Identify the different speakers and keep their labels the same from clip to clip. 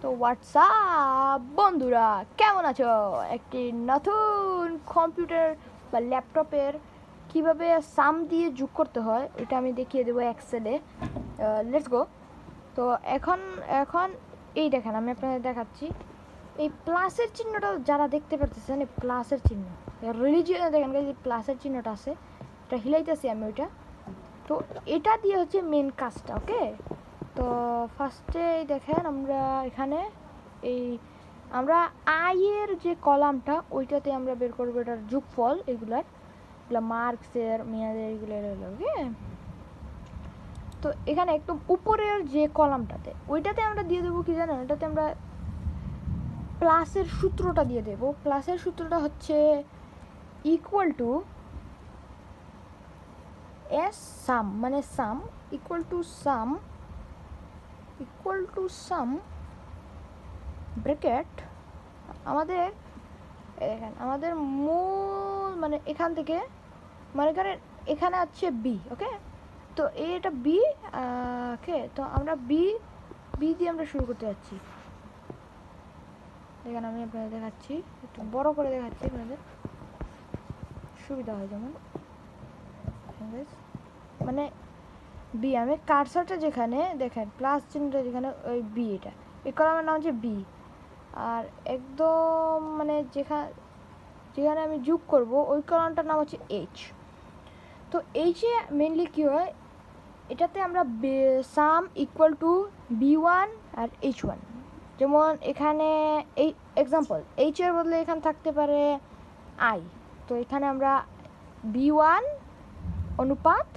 Speaker 1: তো হোয়াটসঅ্যাপ বন্ধুরা, কেমন আছো? একটি নতুন কম্পিউটার বা ল্যাপটপের কিভাবে সাম দিয়ে যোগ করতে হয় ওইটা আমি দেখিয়ে দেবো এক্সেলে। Let's go. তো এখন এখন এই দেখেন, আমি আপনাদের দেখাচ্ছি। এই প্লাসের চিহ্নটা যারা দেখতে পারতেছেন, এই প্লাসের চিহ্ন রিলিজিয়নে দেখেন এই প্লাসের চিহ্নটা আছে, এটা হিলাইতেছি আমি ওইটা। তো এটা দিয়ে হচ্ছে মেন কাজটা। ওকে, তো ফার্স্টে দেখেন আমরা এখানে আমরা আয়ের যে কলামটা ওইটাতে আমরা বের করবো এটার যোগফল, এগুলো মার্কসের মেয়াদের এগুলোর। ওকে, তো এখানে একদম উপরের যে কলামটাতে ওইটাতে আমরা দিয়ে দেবো কি জানেন, এটাতে আমরা প্লাসের সূত্রটা দিয়ে দেব। প্লাসের সূত্রটা হচ্ছে ইকুয়াল টু এস সাম, মানে সাম ইকুয়াল টু সাম ব্র্যাকেট আমাদের মূল, মানে এখান থেকে মনে করেন এখানে আছে বি। ওকে, তো এটা বি। ওকে, তো আমরা বি দিয়ে আমরা শুরু করতে যাচ্ছি। দেখেন আমি আপনাদের দেখাচ্ছি, একটু বড় করে দেখাচ্ছি আপনাদের সুবিধা হয় যেমন। মানে বি, আমি কার্সারটা যেখানে দেখেন প্লাস চিহ্নটা যেখানে, ওই বি, এটা এই কলামের নাম হচ্ছে বি। আর একদম মানে যেখানে আমি যোগ করব ওই কলামটার নাম হচ্ছে এইচ। তো এইচে মেনলি কী হয়, এটাতে আমরা সাম ইকুয়াল টু বি1 আর এইচ1। যেমন এখানে এই এক্সাম্পল, এইচের বদলে এখানে থাকতে পারে আই, তো এখানে আমরা বি1 অনুপাত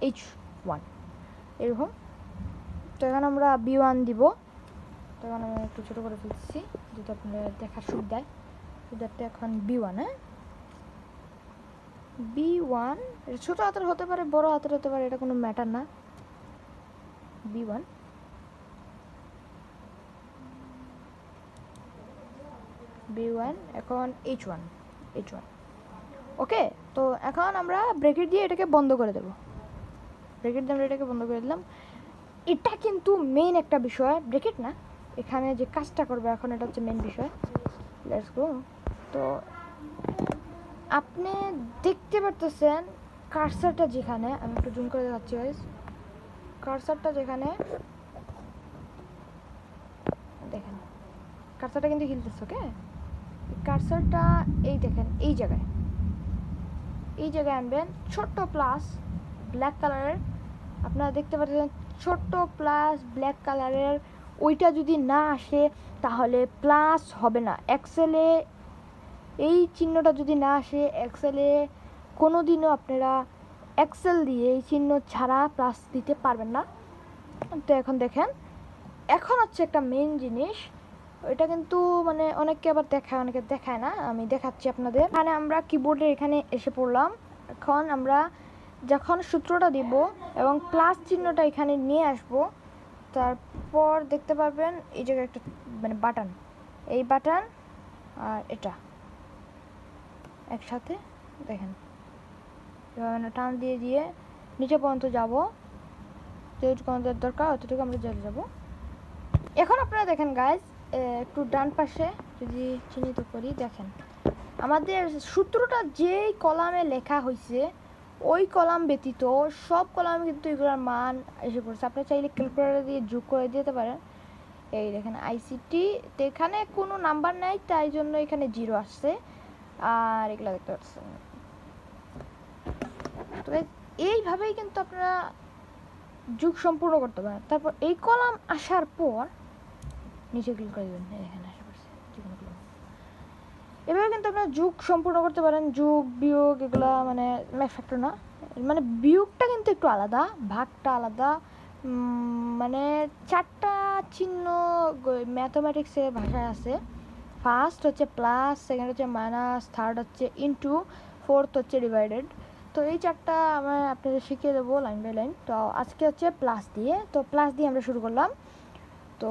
Speaker 1: এইচ1 এরকম। তো এখানে আমরা বি1 দিব। তো এখন আমি একটু ছোটো করে ফেলছি যদি আপনারা দেখার সুবিধায়। সুবিধাতে এখন বি1, হ্যাঁ বি1 ছোটো হাতের হতে পারে, বড় হাতের হতে পারে, এটা কোনো ম্যাটার না। বি1 এখন এইচ1। ওকে, তো এখন আমরা ব্রেকেট দিয়ে এটাকে বন্ধ করে দেবো। ব্রেকেট দিয়ে আমরা এটাকে বন্ধ করে দিলাম। এটা কিন্তু মেইন একটা বিষয়, ব্রেকেট না, এখানে যে কাজটা করবে এখন এটা হচ্ছে মেইন বিষয়। Let's go. তো আপনি দেখতে পারতেছেন কার্সারটা যেখানে, আমি একটু জুম করে দেখাচ্ছি গাইস। কার্সারটা যেখানে দেখেন, কার্সারটা কিন্তু হিলতেছে। ওকে, কার্সারটা এই দেখেন এই জায়গায় আনবেন ছোট্ট প্লাস ব্ল্যাক কালারের। আপনারা দেখতে পাচ্ছেন ছোট্ট প্লাস ব্ল্যাক কালারের, ওইটা যদি না আসে তাহলে প্লাস হবে না এক্সেলে। এই চিহ্নটা যদি না আসে এক্সেলে কোনো দিনও আপনারা এক্সেল দিয়ে এই চিহ্ন ছাড়া প্লাস দিতে পারবেন না। তো এখন দেখেন, এখন হচ্ছে একটা মেন জিনিস, এটা কিন্তু মানে অনেকে আবার দেখায় অনেকে দেখায় না, আমি দেখাচ্ছি আপনাদের। এখানে আমরা কিবোর্ডে এখানে এসে পড়লাম। এখন আমরা যখন সূত্রটা দিব এবং প্লাস চিহ্নটা এখানে নিয়ে আসব, তারপর দেখতে পারবেন এই জায়গায় একটা মানে বাটন, এই বাটন আর এটা একসাথে দেখেন মানে টান দিয়ে দিয়ে নিচে পর্যন্ত যাব, যেটুকু আমাদের দরকার অতটুকু আমরা চলে যাব। এখন আপনারা দেখেন গাইজ, একটু ডান পাশে যদি চিহ্নিত করি, দেখেন আমাদের সূত্রটা যেই কলামে লেখা হয়েছে ওই কলাম ব্যতীত সব কলামে কিন্তু এগুলোর মান এসে পড়ছে। আপনি চাইলে ক্যালকুলেটর দিয়ে যোগ করে দিতে পারেন। এই দেখেন আইসিটি, তো এখানে কোনো নাম্বার নেই তাই জন্য এখানে 0 আসছে। আর এগুলো দেখতে পাচ্ছেন। তো এইভাবেই কিন্তু আপনারা যোগ সম্পূর্ণ করতে পারেন। তারপর এই কলাম আসার পর নিচে ক্লিক করে দেবেন, এখানে আসা পড়ছে যেকোনো কলাম। এভাবে কিন্তু আপনারা যোগ সম্পূর্ণ করতে পারেন। যোগ বিয়োগ এগুলা মানে ফ্যাক্টর না, মানে বিয়োগটা কিন্তু একটু আলাদা, ভাগটা আলাদা। মানে 4টা চিহ্ন ম্যাথমেটিক্সের ভাষায় আছে। ফার্স্ট হচ্ছে প্লাস, সেকেন্ড হচ্ছে মাইনাস, থার্ড হচ্ছে ইনটু, ফোর্থ হচ্ছে ডিভাইডেড। তো এই 4টা আমি আপনাদের শিখিয়ে দেবো লাইন বাই লাইন। তো আজকে হচ্ছে প্লাস দিয়ে, তো প্লাস দিয়ে আমরা শুরু করলাম। তো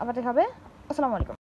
Speaker 1: আবার দেখাবে। আসসালামু আলাইকুম।